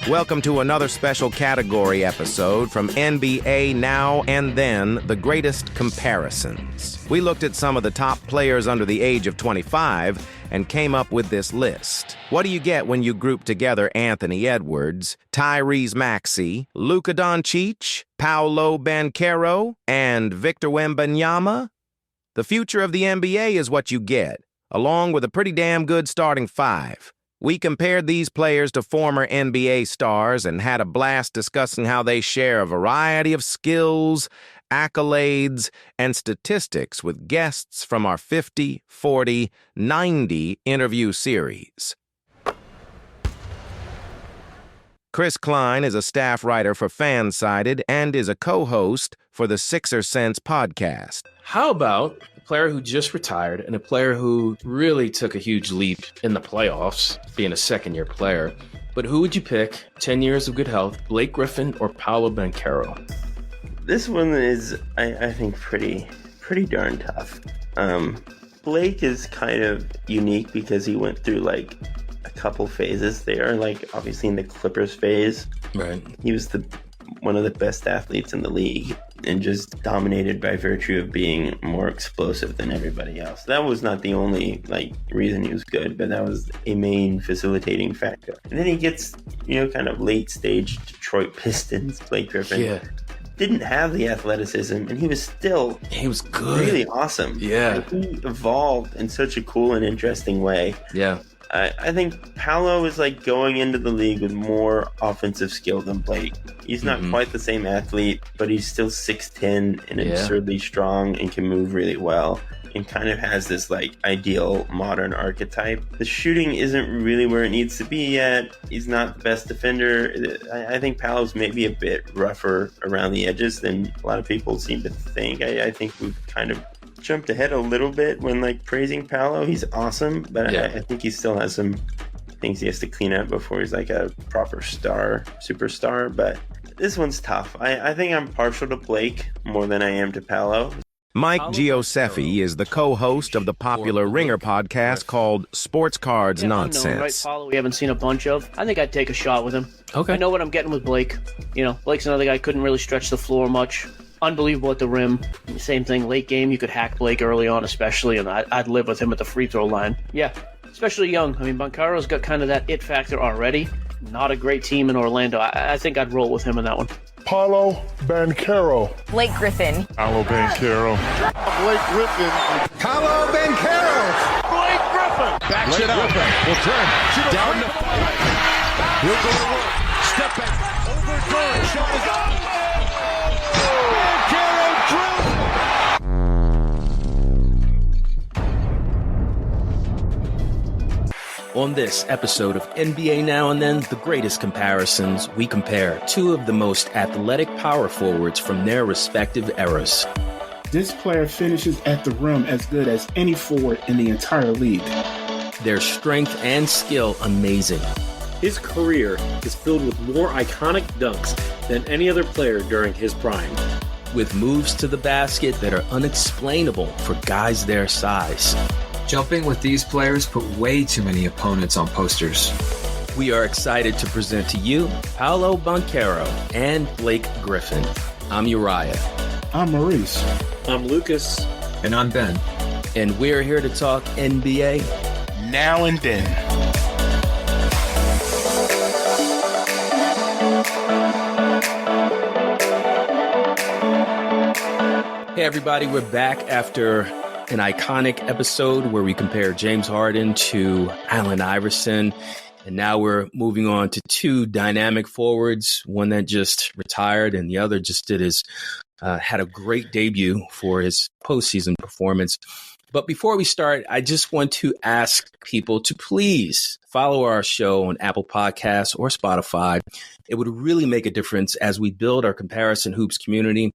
Welcome to another special category episode from NBA Now and Then, The Greatest Comparisons. We looked at some of the top players under the age of 25 and came up with this list. What do you get when you group together Anthony Edwards, Tyrese Maxey, Luka Doncic, Paolo Banchero, and Victor Wembanyama? The future of the NBA is what you get, along with a pretty damn good starting five. We compared these players to former NBA stars and had a blast discussing how they share a variety of skills, accolades, and statistics with guests from our 50, 40, 90 interview series. Chris Klein is a staff writer for Fansided and is a co-host for the Sixer Sense podcast. How about a player who just retired and a player who really took a huge leap in the playoffs, being a second-year player? But who would you pick? 10 years of good health, Blake Griffin or Paolo Banchero? This one is, I think, pretty darn tough. Blake is kind of unique because he went through like a couple phases there. Like obviously in the Clippers phase, right? He was one of the best athletes in the league and just dominated by virtue of being more explosive than everybody else. That was not the only reason he was good, but that was a main facilitating factor. And then he gets, kind of late stage Detroit Pistons, Blake Griffin. Yeah. Didn't have the athleticism, and he was good. Really awesome. Yeah. He evolved in such a cool and interesting way. Yeah. I think Paolo is going into the league with more offensive skill than Blake. He's not quite the same athlete, but he's still 6'10" and absurdly strong and can move really well and kind of has this ideal modern archetype. The shooting isn't really where it needs to be yet. He's not the best defender. I think Paolo's maybe a bit rougher around the edges than a lot of people seem to think. I think we've kind of jumped ahead a little bit when praising Paolo. He's awesome, but I think he still has some things he has to clean up before he's a proper superstar. But this one's tough. I think I'm partial to Blake more than I am to Paolo. Mike Gioseffi is the co-host of the popular Ringer podcast called Sports Cards Nonsense. Right, Paolo, we haven't seen a bunch of. I think I'd take a shot with him. Okay. I know what I'm getting with Blake. Blake's another guy, couldn't really stretch the floor much. Unbelievable at the rim. Same thing, late game, you could hack Blake early on especially, and I'd live with him at the free throw line. Yeah, especially young. Banchero's got kind of that it factor already. Not a great team in Orlando. I think I'd roll with him in that one. Paolo Banchero. Blake Griffin. Paolo Banchero. Blake Griffin. Paolo Banchero. Blake Griffin. Backs it up. Will turn. Down the He'll go to work. Step back. Over Durant. Shot is up. Banchero drills. On this episode of NBA Now and Then, The Greatest Comparisons, we compare two of the most athletic power forwards from their respective eras. This player finishes at the rim as good as any forward in the entire league. Their strength and skill amazing. His career is filled with more iconic dunks than any other player during his prime. With moves to the basket that are unexplainable for guys their size. Jumping with these players put way too many opponents on posters. We are excited to present to you Paolo Banchero and Blake Griffin. I'm Uriah. I'm Maurice. I'm Lucas. And I'm Ben. And we're here to talk NBA Now and Then. Hey everybody, we're back after an iconic episode where we compare James Harden to Allen Iverson. And now we're moving on to two dynamic forwards, one that just retired and the other just had a great debut for his postseason performance. But before we start, I just want to ask people to please follow our show on Apple Podcasts or Spotify. It would really make a difference as we build our Comparison Hoops community.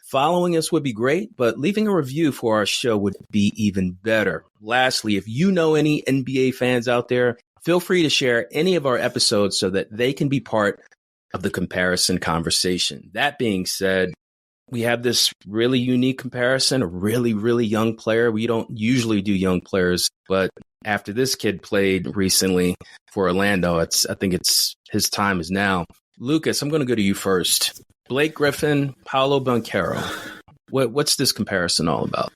Following us would be great, but leaving a review for our show would be even better. Lastly, if you know any NBA fans out there, feel free to share any of our episodes so that they can be part of the comparison conversation. That being said, we have this really unique comparison, a really, really young player. We don't usually do young players, but after this kid played recently for Orlando, I think it's his time is now. Lucas, I'm going to go to you first. Blake Griffin, Paolo Banchero. What's this comparison all about?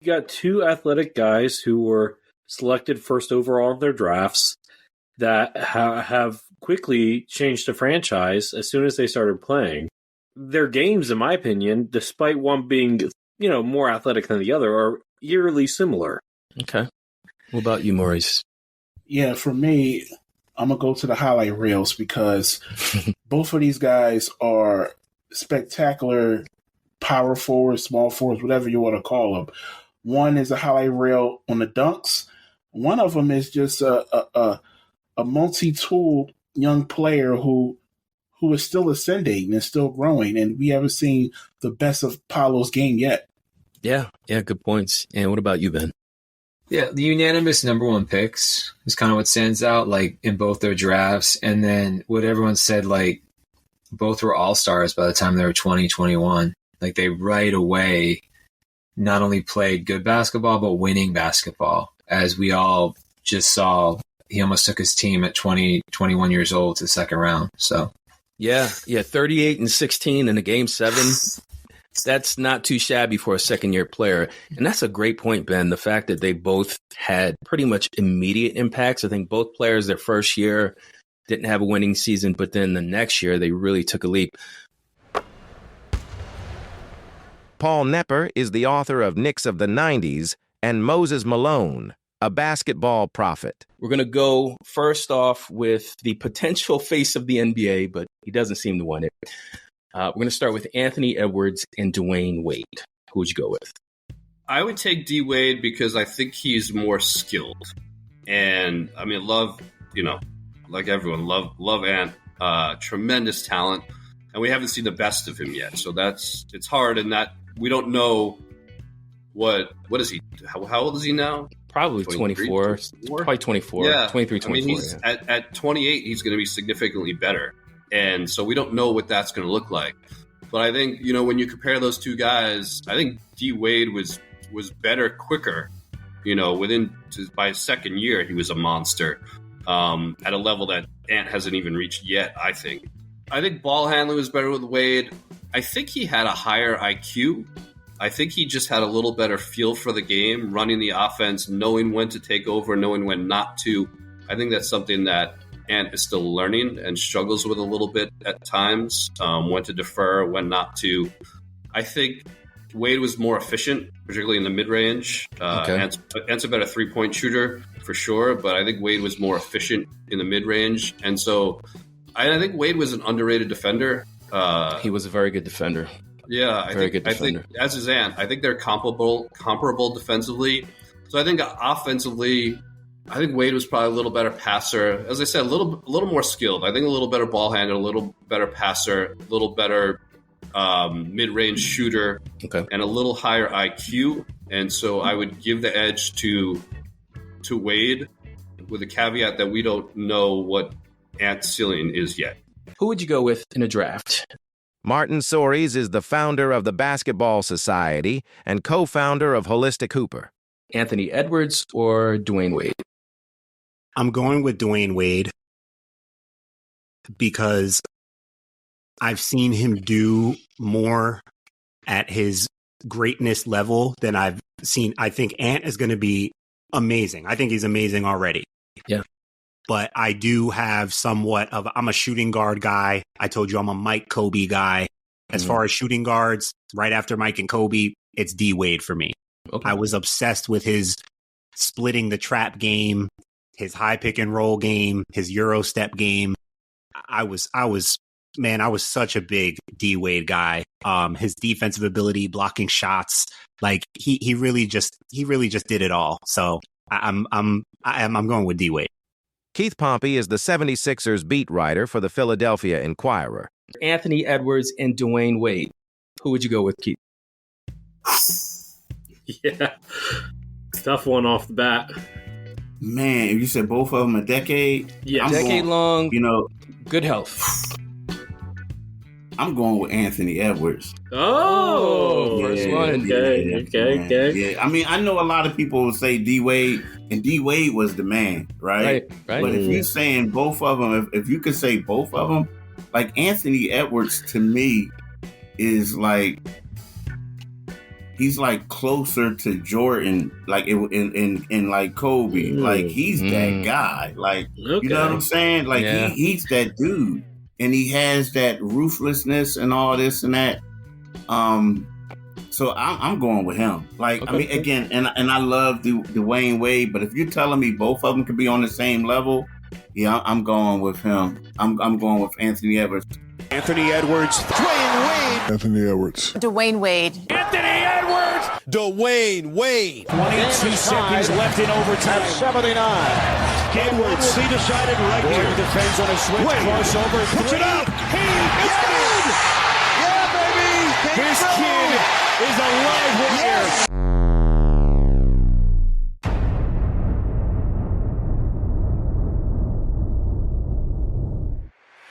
You got two athletic guys who were selected first overall in their drafts that have quickly changed the franchise as soon as they started playing. Their games, in my opinion, despite one being, more athletic than the other, are eerily similar. Okay. What about you, Maurice? Yeah, for me, I'm going to go to the highlight reels because both of these guys are spectacular power forwards, small forwards, whatever you want to call them. One is a highlight reel on the dunks. One of them is just a multi-tool young player who is still ascending and still growing, and we haven't seen the best of Paolo's game yet. Yeah, good points. And what about you, Ben? Yeah, the unanimous number one picks is kind of what stands out, like in both their drafts. And then what everyone said, like both were all-stars by the time they were 20, 21. Like they right away not only played good basketball, but winning basketball. As we all just saw, he almost took his team at 20, 21 years old to the second round. So yeah, 38 and 16 in a game 7. That's not too shabby for a second-year player. And that's a great point, Ben, the fact that they both had pretty much immediate impacts. I think both players their first year didn't have a winning season, but then the next year they really took a leap. Paul Nepper is the author of Knicks of the 90s and Moses Malone, a basketball prophet. We're going to go first off with the potential face of the NBA, but he doesn't seem to want it. We're going to start with Anthony Edwards and Dwayne Wade. Who would you go with? I would take D Wade because I think he's more skilled. And I mean, love, like everyone, love Ant, tremendous talent. And we haven't seen the best of him yet. So it's hard in that we don't know what is he? How old is he now? Probably 24. Probably 24. Yeah. 23, 24. I mean, he's at 28, he's going to be significantly better. And so we don't know what that's going to look like. But I think, when you compare those two guys, I think D Wade was better quicker. By his second year, he was a monster at a level that Ant hasn't even reached yet, I think. I think ball handling was better with Wade. I think he had a higher IQ. I think he just had a little better feel for the game, running the offense, knowing when to take over, knowing when not to. I think that's something that Ant is still learning and struggles with a little bit at times, when to defer, when not to. I think Wade was more efficient, particularly in the mid-range. Ant's a better three-point shooter for sure, but I think Wade was more efficient in the mid-range. And so I think Wade was an underrated defender. He was a very good defender. Yeah, I think as is Ant. I think they're comparable defensively. So I think offensively, I think Wade was probably a little better passer. As I said, a little more skilled. I think a little better ball handler, a little better passer, a little better mid-range shooter, and a little higher IQ. And so I would give the edge to Wade, with a caveat that we don't know what Ant's ceiling is yet. Who would you go with in a draft? Martin Soares is the founder of the Basketball Society and co-founder of Holistic Hooper. Anthony Edwards or Dwayne Wade? I'm going with Dwayne Wade because I've seen him do more at his greatness level than I've seen. I think Ant is going to be amazing. I think he's amazing already. Yeah. But I do have somewhat of, I'm a shooting guard guy. I told you I'm a Mike Kobe guy. As far as shooting guards, right after Mike and Kobe, it's D Wade for me. I was obsessed with his splitting the trap game, his high pick and roll game, his Euro step game. I was such a big D Wade guy. His defensive ability, blocking shots, like he really just did it all. So I'm going with D Wade. Keith Pompey is the 76ers beat writer for the Philadelphia Inquirer. Anthony Edwards and Dwayne Wade. Who would you go with, Keith? Yeah. Tough one off the bat. Man, if you said both of them a decade, decade long, you know, good health. I'm going with Anthony Edwards. Oh, first one. Okay. Yeah, I mean, I know a lot of people will say D Wade, and D Wade was the man, right? Right. But if you're saying both of them, if you could say both of them, like Anthony Edwards to me is like, he's like closer to Jordan, like in like Kobe, like he's that guy, like you know what I'm saying? Like he's that dude, and he has that ruthlessness and all this and that. So I'm going with him. Like I mean, again, and I love Dwayne Wade, but if you're telling me both of them could be on the same level, yeah, I'm going with him. I'm going with Anthony Edwards. Anthony Edwards. Dwayne Wade. Anthony Edwards. Dwayne Wade. Anthony Edwards. Dwayne Wade. 22 seconds left in overtime. At 79. Edwards. He decided right here. Defends on a switch. Crossover. Puts it up. He is good. Yeah, baby. This kid is a live wire.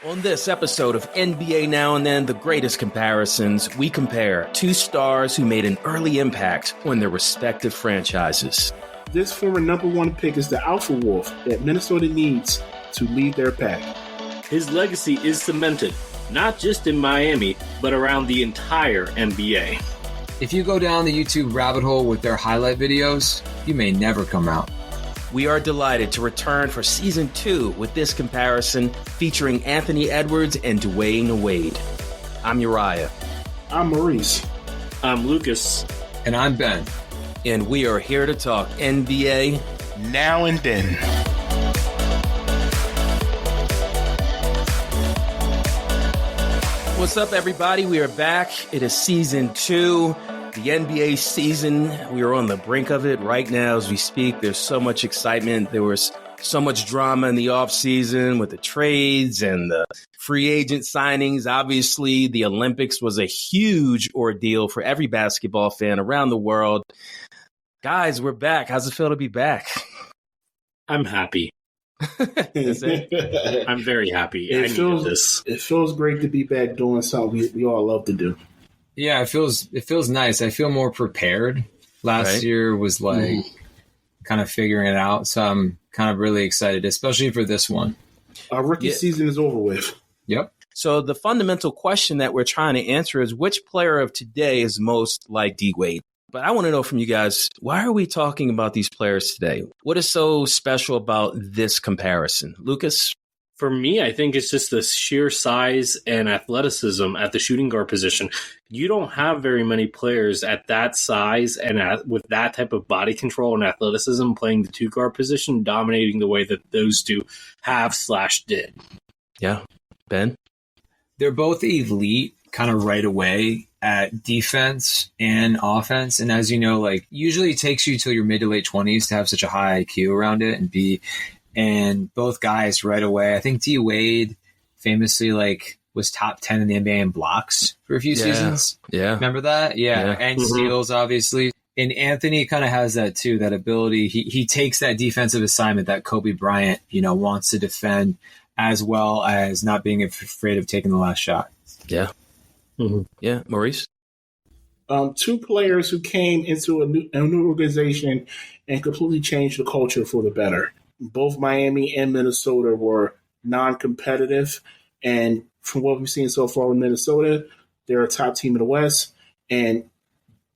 On this episode of NBA Now and Then, the greatest comparisons, we compare two stars who made an early impact on their respective franchises. This former number one pick is the alpha wolf that Minnesota needs to lead their pack. His legacy is cemented, not just in Miami, but around the entire NBA. If you go down the YouTube rabbit hole with their highlight videos, you may never come out. We are delighted to return for Season 2 with this comparison featuring Anthony Edwards and Dwayne Wade. I'm Uriah. I'm Maurice. I'm Lucas. And I'm Ben. And we are here to talk NBA Now and Then. What's up, everybody? We are back. It is Season 2. The NBA season, we are on the brink of it right now as we speak. There's so much excitement. There was so much drama in the offseason with the trades and the free agent signings. Obviously, the Olympics was a huge ordeal for every basketball fan around the world. Guys, we're back. How's it feel to be back? I'm happy. I'm very happy. It feels great to be back doing something we all love to do. Yeah, it feels nice. I feel more prepared. Last year was like kind of figuring it out. So I'm kind of really excited, especially for this one. Our rookie season is over with. Yep. So the fundamental question that we're trying to answer is which player of today is most like D Wade? But I want to know from you guys, why are we talking about these players today? What is so special about this comparison? Lucas? For me, I think it's just the sheer size and athleticism at the shooting guard position. You don't have very many players at that size and with that type of body control and athleticism playing the two guard position, dominating the way that those two have/did. Yeah. Ben? They're both elite kind of right away at defense and offense. And as you know, like usually it takes you till your mid to late 20s to have such a high IQ around it and both guys right away. I think D Wade famously was top 10 in the NBA in blocks for a few seasons. Yeah. Remember that? Yeah. And steals, obviously. And Anthony kind of has that too, that ability. He takes that defensive assignment that Kobe Bryant, wants to defend, as well as not being afraid of taking the last shot. Yeah. Mm-hmm. Yeah. Maurice? Two players who came into a new organization and completely changed the culture for the better. Both Miami and Minnesota were non-competitive, and from what we've seen so far with Minnesota, they're a top team in the West, and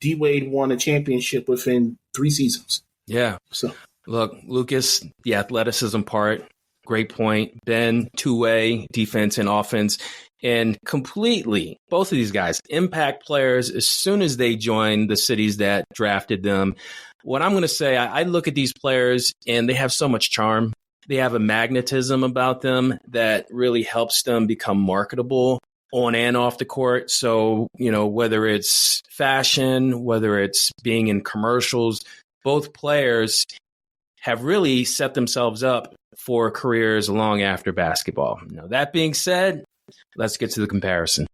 D Wade won a championship within 3 seasons. Yeah. So, look, Lucas, the athleticism part, great point. Ben, two-way defense and offense, and completely both of these guys impact players as soon as they join the cities that drafted them. What I'm going to say, I look at these players and they have so much charm. They have a magnetism about them that really helps them become marketable on and off the court. So, whether it's fashion, whether it's being in commercials, both players have really set themselves up for careers long after basketball. Now, that being said, let's get to the comparison.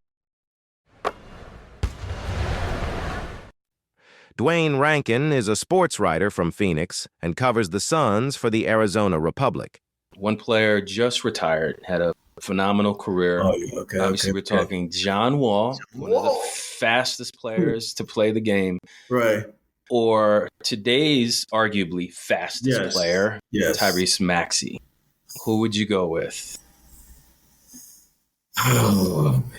Dwayne Rankin is a sports writer from Phoenix and covers the Suns for the Arizona Republic. One player just retired, had a phenomenal career. Oh, yeah. Okay. Obviously, we're talking John Wall, one of the fastest players to play the game. Right. Or today's arguably fastest player, Tyrese Maxey. Who would you go with? Oh, man.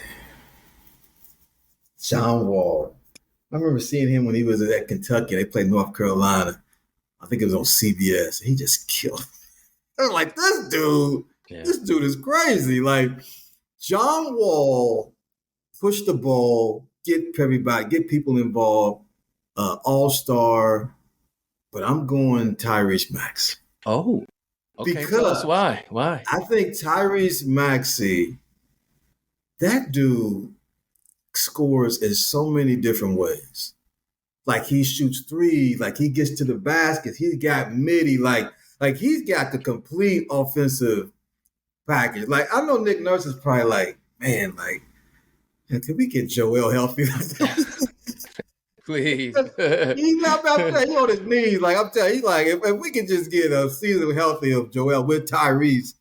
John Wall. I remember seeing him when he was at Kentucky. They played North Carolina. I think it was on CBS. He just killed. I was like, this dude is crazy. Like, John Wall push the ball, get everybody, get people involved, all-star, but I'm going Tyrese Maxey. Oh, okay. Because why? I think Tyrese Maxey, that dude scores in so many different ways. Like, he shoots three, like he gets to the basket, he's got midi, like he's got the complete offensive package. Like, I know Nick Nurse is probably like, man, like, can we get Joel healthy? Please. He's not about to play. He's on his knees. Like, I'm telling you, he's like, if we can just get a season healthy of Joel with Tyrese,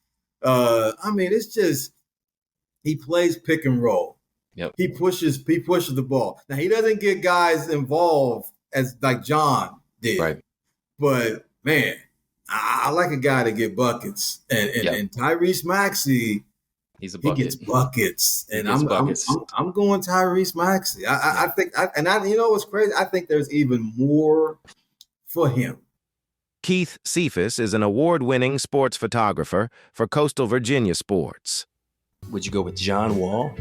I mean, it's just, he plays pick and roll. Yep. He pushes the ball. Now, he doesn't get guys involved as like John did. Right. But, man, I like a guy to get buckets. And Tyrese Maxey, he gets buckets. And I'm going Tyrese Maxey. I think you know what's crazy? I think there's even more for him. Keith Cephas is an award-winning sports photographer for Coastal Virginia Sports. Would you go with John Wall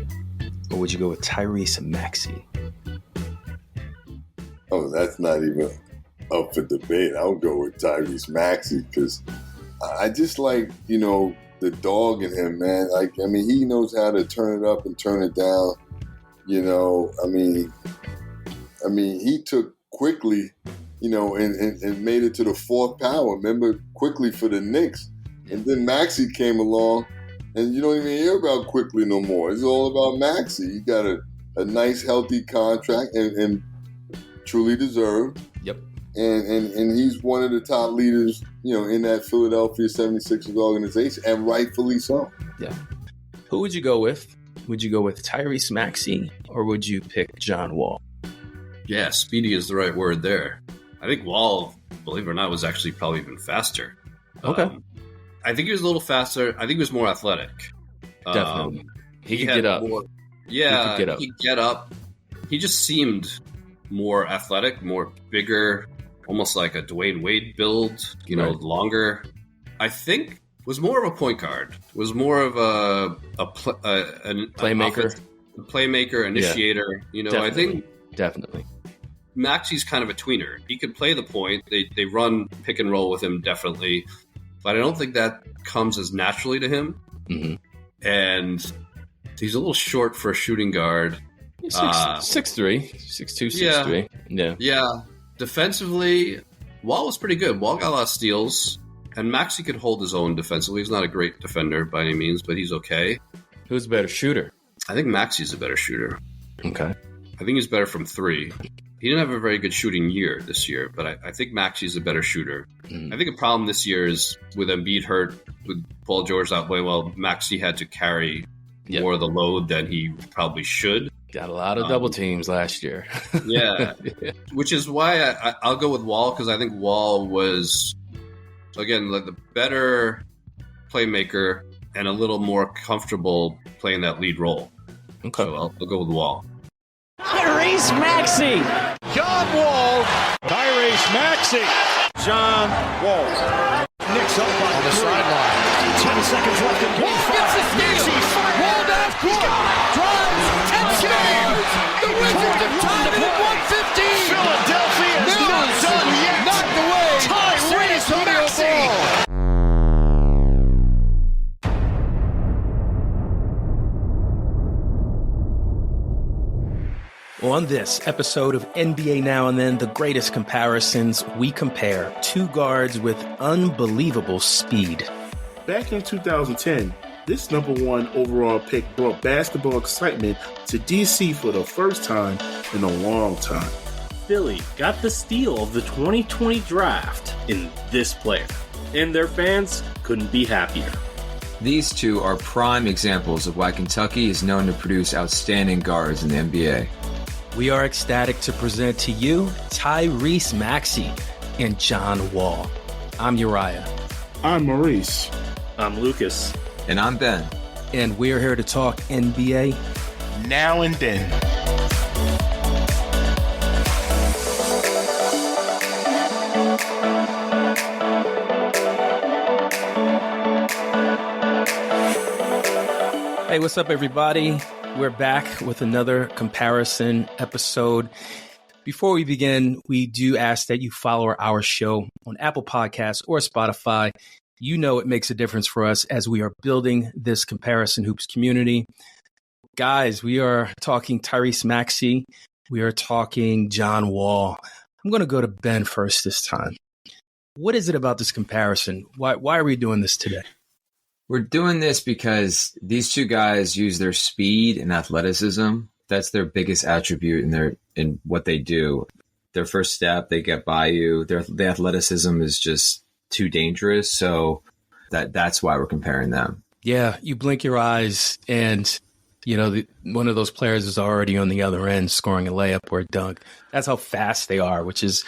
or would you go with Tyrese Maxey? Oh, that's not even up for debate. I'll go with Tyrese Maxey because I just like, you know, the dog in him, man. Like, I mean, he knows how to turn it up and turn it down. You know, I mean, he took quickly, you know, and made it to the fourth power. Remember, quickly for the Knicks. And then Maxey came along, and you don't even hear about quickly no more. It's all about Maxey. He got a nice, healthy contract and truly deserved. Yep. And he's one of the top leaders, you know, in that Philadelphia 76ers organization, and rightfully so. Yeah. Who would you go with? Would you go with Tyrese Maxey or would you pick John Wall? Yeah, speedy is the right word there. I think Wall, believe it or not, was actually probably even faster. Okay. I think he was a little faster. I think he was more athletic. Definitely. He could get up. Yeah, he could get up. He just seemed more athletic, more bigger, almost like a Dwayne Wade build, you know, longer. I think was more of a point guard, was more of a playmaker, initiator. Yeah. You know, definitely. I think definitely Maxey's kind of a tweener. He could play the point. They run pick and roll with him, definitely. But I don't think that comes as naturally to him. Mm-hmm. And he's a little short for a shooting guard. 6'3", 6'2", 6'3". Yeah. Yeah. Defensively, Wall was pretty good. Wall got a lot of steals. And Maxey could hold his own defensively. He's not a great defender by any means, but he's okay. Who's a better shooter? I think Maxey's a better shooter. Okay. I think he's better from three. He didn't have a very good shooting year this year, but I think Maxey's a better shooter. I think a problem this year is with Embiid hurt, with Paul George not playing well, Maxey had to carry more of the load than he probably should. Got a lot of double teams last year. Yeah. Which is why I'll go with Wall, because I think Wall was, again, like the better playmaker and a little more comfortable playing that lead role. Okay. So I'll go with Wall. Tyrese Maxey. John Wall. Tyrese Maxey. John Wall. Knicks up on the sideline. 10 seconds left in game 5. Gets the steal. Wall down court. Drives and scores. The Wizards have tied it at 115. Philadelphia is not done yet. Knocked away. Tyrese Maxey. On this episode of NBA Now and Then, the greatest comparisons, we compare two guards with unbelievable speed. Back in 2010, this #1 overall pick brought basketball excitement to DC for the first time in a long time. Philly got the steal of the 2020 draft in this player, and their fans couldn't be happier. These two are prime examples of why Kentucky is known to produce outstanding guards in the NBA. We are ecstatic to present to you Tyrese Maxey and John Wall. I'm Uriah. I'm Maurice. I'm Lucas. And I'm Ben. And we're here to talk NBA now and then. Hey, what's up, everybody? We're back with another comparison episode. Before we begin, we do ask that you follow our show on Apple Podcasts or Spotify. You know it makes a difference for us as we are building this Comparison Hoops community. Guys, we are talking Tyrese Maxey. We are talking John Wall. I'm going to go to Ben first this time. What is it about this comparison? Why are we doing this today? We're doing this because these two guys use their speed and athleticism. That's their biggest attribute in what they do. Their first step, they get by you. The athleticism is just too dangerous. So that's why we're comparing them. Yeah, you blink your eyes and, one of those players is already on the other end scoring a layup or a dunk. That's how fast they are, which is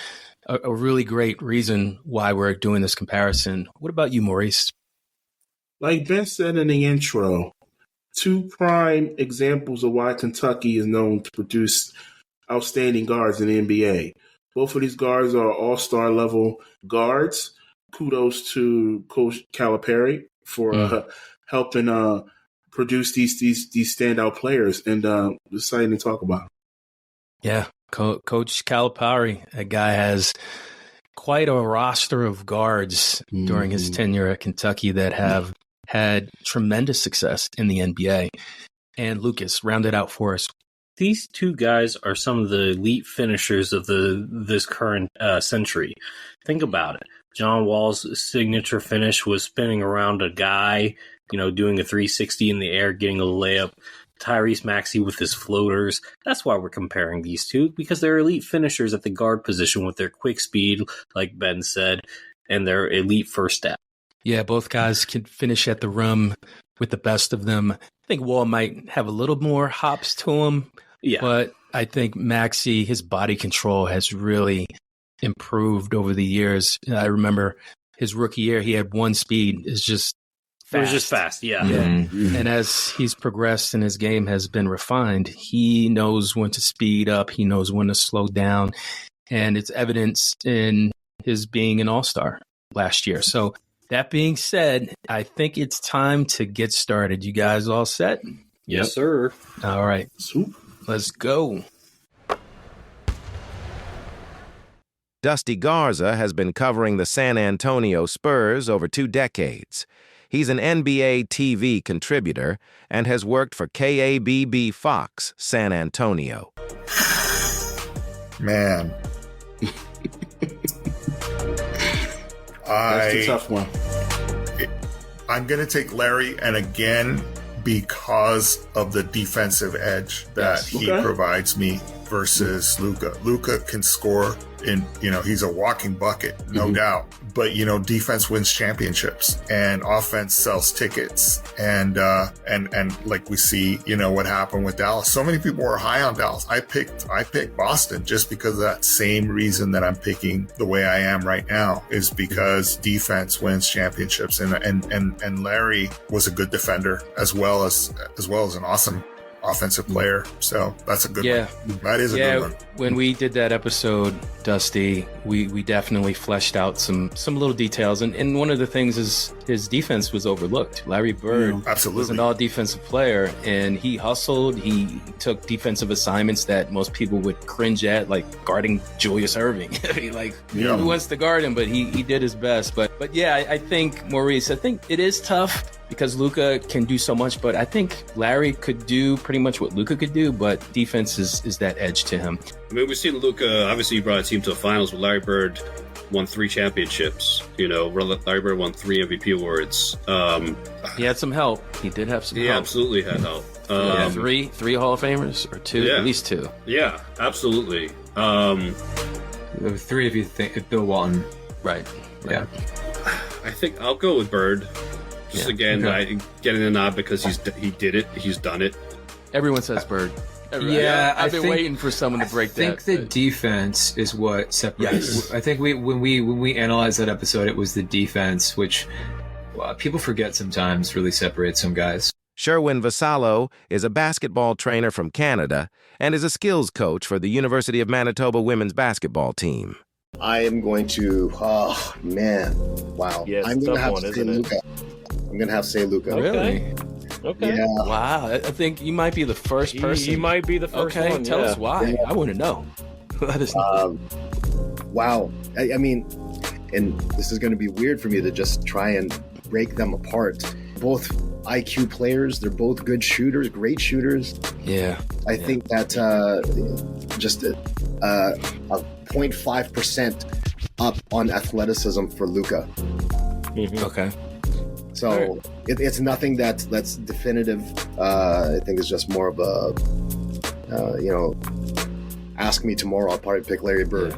a really great reason why we're doing this comparison. What about you, Maurice? Like Ben said in the intro, two prime examples of why Kentucky is known to produce outstanding guards in the NBA. Both of these guards are all-star level guards. Kudos to Coach Calipari for helping produce these standout players, and exciting to talk about. Yeah, Coach Calipari, a guy has quite a roster of guards during his tenure at Kentucky that have had tremendous success in the NBA. And Lucas, round it out for us. These two guys are some of the elite finishers of this current century. Think about it. John Wall's signature finish was spinning around a guy, doing a 360 in the air, getting a layup. Tyrese Maxey with his floaters. That's why we're comparing these two, because they're elite finishers at the guard position with their quick speed, like Ben said, and their elite first step. Yeah, both guys can finish at the rim with the best of them. I think Wall might have a little more hops to him, but I think Maxey, his body control has really improved over the years. I remember his rookie year, he had one speed. It's just fast. It was just fast, yeah. Mm-hmm. And as he's progressed and his game has been refined, he knows when to speed up. He knows when to slow down. And it's evidenced in his being an all-star last year. So that being said, I think it's time to get started. You guys all set? Yes, sir. All right. Let's go. Dusty Garza has been covering the San Antonio Spurs over 2 decades. He's an NBA TV contributor and has worked for KABB Fox San Antonio. Man. That's the tough one. I'm going to take Larry, and again, because of the defensive edge that he provides me versus Luka. Luka can score, and he's a walking bucket, no doubt. But defense wins championships, and offense sells tickets, and like we see, what happened with Dallas. So many people were high on Dallas. I picked Boston just because of that same reason that I'm picking the way I am right now, is because defense wins championships, and Larry was a good defender as well as an awesome offensive player. So that's a good one. That is a good one. When we did that episode, Dusty, we definitely fleshed out some little details. And one of the things is his defense was overlooked. Larry Bird was an all-defensive player, and he hustled. He took defensive assignments that most people would cringe at, like guarding Julius Erving. Who wants to guard him? But he did his best. But yeah, I think, Maurice, it is tough because Luka can do so much, but I think Larry could do pretty much what Luka could do, but defense is that edge to him. I mean, we've seen Luka, obviously he brought a team to the finals, but Larry Bird won 3 championships. Larry Bird won 3 MVP awards. He had some help. He did have some help. He absolutely had help. Three Hall of Famers, or 2, at least 2. Yeah, absolutely. 3 if you think if Bill Walton. Right. Yeah. I think I'll go with Bird. Just again, getting the nod because he did it. He's done it. Everyone says Bird. I've been waiting for someone to break that. I think the defense is what separates. Yes. I think when we analyzed that episode, it was the defense, which people forget sometimes really separates some guys. Sherwin Vassallo is a basketball trainer from Canada and is a skills coach for the University of Manitoba women's basketball team. I am going to, wow. Yeah, I'm going to have to say Luka. I'm going to have to say Luka. Really? Okay. Yeah. Wow. I think you might be the first person. He might be the first one. Tell us why. Yeah. I want to know. Let us know. Wow. I mean, and this is going to be weird for me to just try and break them apart. Both IQ players, they're both good shooters, great shooters. Yeah. I think that just a 0.5% up on athleticism for Luka. Mm-hmm. Okay. So it's nothing that's definitive. I think it's just more of a, ask me tomorrow. I'll probably pick Larry Bird.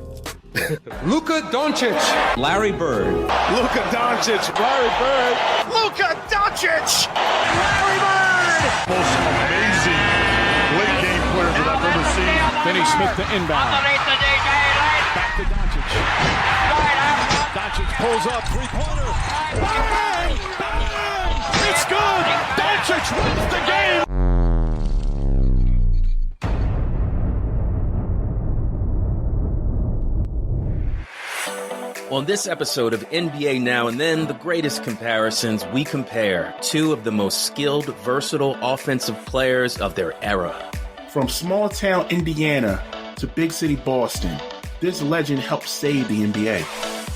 Luka Doncic, Larry Bird. Luka Doncic, Larry Bird. Luka Doncic, Larry Bird. Most amazing late game players that I've ever seen. Finney Smith to inbound. Back to Doncic. Doncic pulls up, three-pointer. Bang! Bang! It's good. Doncic wins the game. On this episode of NBA Now and Then, the greatest comparisons, we compare two of the most skilled, versatile offensive players of their era. From small town Indiana to big city Boston, this legend helped save the NBA.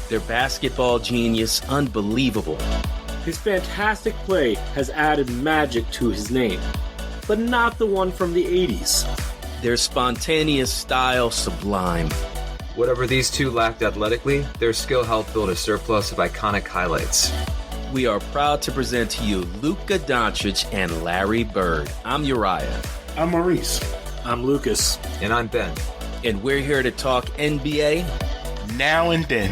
Their basketball genius, unbelievable. His fantastic play has added magic to his name, but not the one from the 80s. Their spontaneous style, sublime. Whatever these two lacked athletically, their skill helped build a surplus of iconic highlights. We are proud to present to you Luka Doncic and Larry Bird. I'm Uriah. I'm Maurice. I'm Lucas. And I'm Ben. And we're here to talk NBA Now and Then.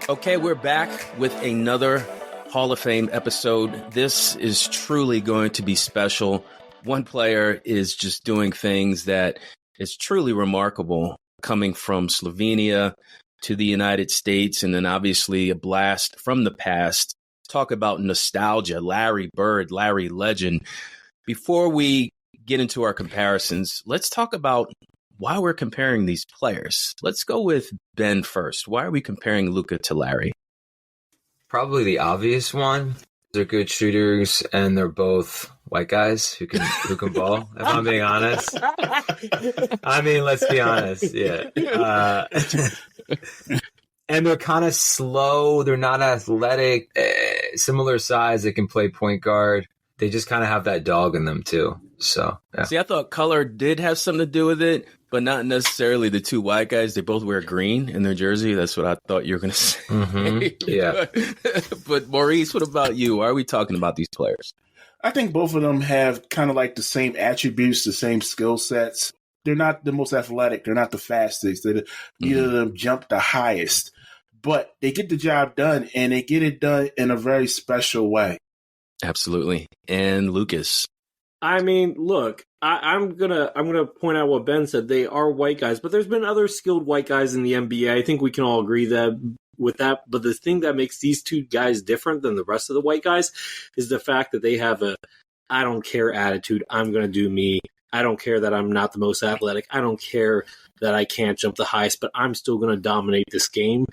Okay, we're back with another Hall of Fame episode. This is truly going to be special. One player is just doing things that is truly remarkable, coming from Slovenia to the United States, and then obviously a blast from the past. Talk about nostalgia, Larry Bird, Larry Legend. Before we get into our comparisons, let's talk about why we're comparing these players. Let's go with Ben first. Why are we comparing Luka to Larry? Probably the obvious one. They're good shooters, and they're both white guys who can ball. If I'm being honest, I mean, let's be honest. Yeah, and they're kind of slow. They're not athletic. Similar size. They can play point guard. They just kind of have that dog in them too. So yeah. See, I thought color did have something to do with it, but not necessarily the two white guys. They both wear green in their jersey. That's what I thought you were going to say. Mm-hmm. Yeah. But Maurice, what about you? Why are we talking about these players? I think both of them have kind of like the same attributes, the same skill sets. They're not the most athletic. They're not the fastest. Neither of them jump the highest. But they get the job done, and they get it done in a very special way. Absolutely. And Lucas. I mean, look, I'm gonna point out what Ben said. They are white guys, but there's been other skilled white guys in the NBA. I think we can all agree with that. But the thing that makes these two guys different than the rest of the white guys is the fact that they have a I don't care attitude. I'm gonna do me. I don't care that I'm not the most athletic. I don't care that I can't jump the highest, but I'm still gonna dominate this game,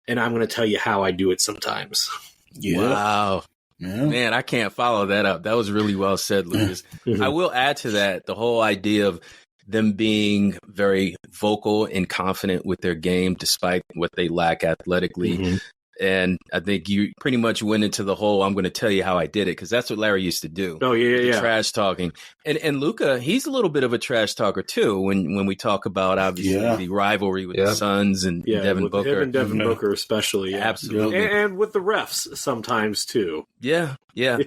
and I'm gonna tell you how I do it sometimes. Yeah. Wow. Yeah. Man, I can't follow that up. That was really well said, Lucas. I will add to that the whole idea of them being very vocal and confident with their game despite what they lack athletically. Mm-hmm. And I think you pretty much went into the whole, I'm going to tell you how I did it, because that's what Larry used to do. Oh, yeah. Trash talking. And Luka, he's a little bit of a trash talker, too, when we talk about, obviously, the rivalry with the Suns and Devin Booker. Him and Devin Booker especially. Yeah. Absolutely. And with the refs sometimes, too. Yeah. Yeah,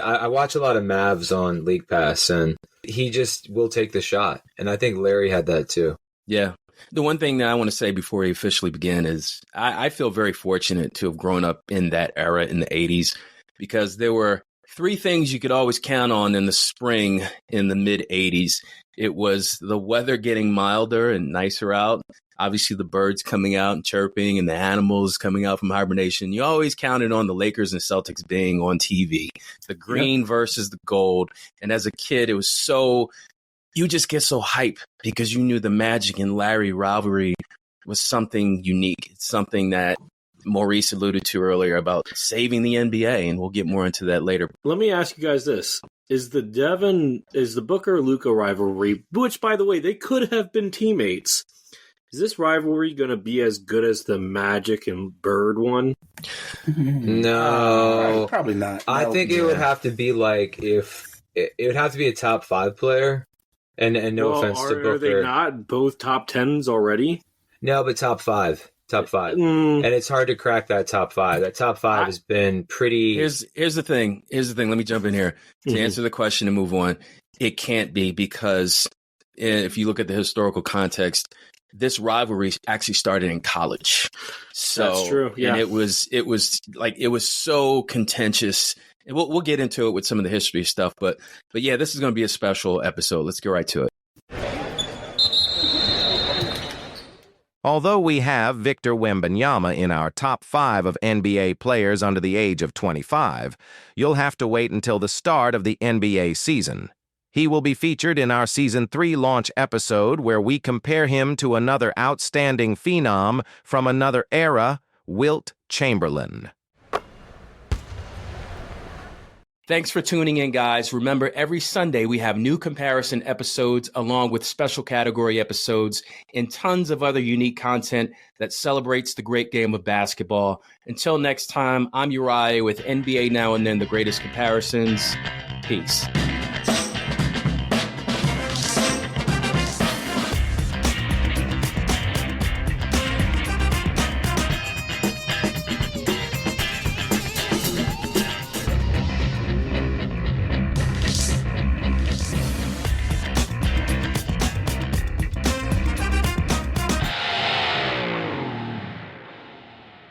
I watch a lot of Mavs on League Pass, and he just will take the shot. And I think Larry had that, too. Yeah. The one thing that I want to say before we officially begin is I feel very fortunate to have grown up in that era in the 80s, because there were three things you could always count on in the spring in the mid 80s. It was the weather getting milder and nicer out. Obviously, the birds coming out and chirping and the animals coming out from hibernation. You always counted on the Lakers and Celtics being on TV, the green versus the gold. And as a kid, it was you just get so hype because you knew the Magic and Larry rivalry was something unique. It's something that Maurice alluded to earlier about saving the NBA, and we'll get more into that later. Let me ask you guys this. Is the Booker-Luka rivalry, which, by the way, they could have been teammates, is this rivalry going to be as good as the Magic and Bird one? No. Probably not. I think it would have to be like if it would have to be a top 5 player. And no offense to Booker. Are they not both top 10s already? No, but top 5. Top 5. And it's hard to crack that top 5. That top 5 has been pretty... Here's the thing. Let me jump in here. To answer the question and move on, it can't be, because if you look at the historical context, this rivalry actually started in college. So, that's true. Yeah. And it was so contentious. And we'll get into it with some of the history stuff, but yeah, this is going to be a special episode. Let's get right to it. Although we have Victor Wembanyama in our top 5 of NBA players under the age of 25, you'll have to wait until the start of the NBA season. He will be featured in our Season 3 launch episode, where we compare him to another outstanding phenom from another era, Wilt Chamberlain. Thanks for tuning in, guys. Remember, every Sunday we have new comparison episodes along with special category episodes and tons of other unique content that celebrates the great game of basketball. Until next time, I'm Uriah with NBA Now and Then, the greatest comparisons. Peace.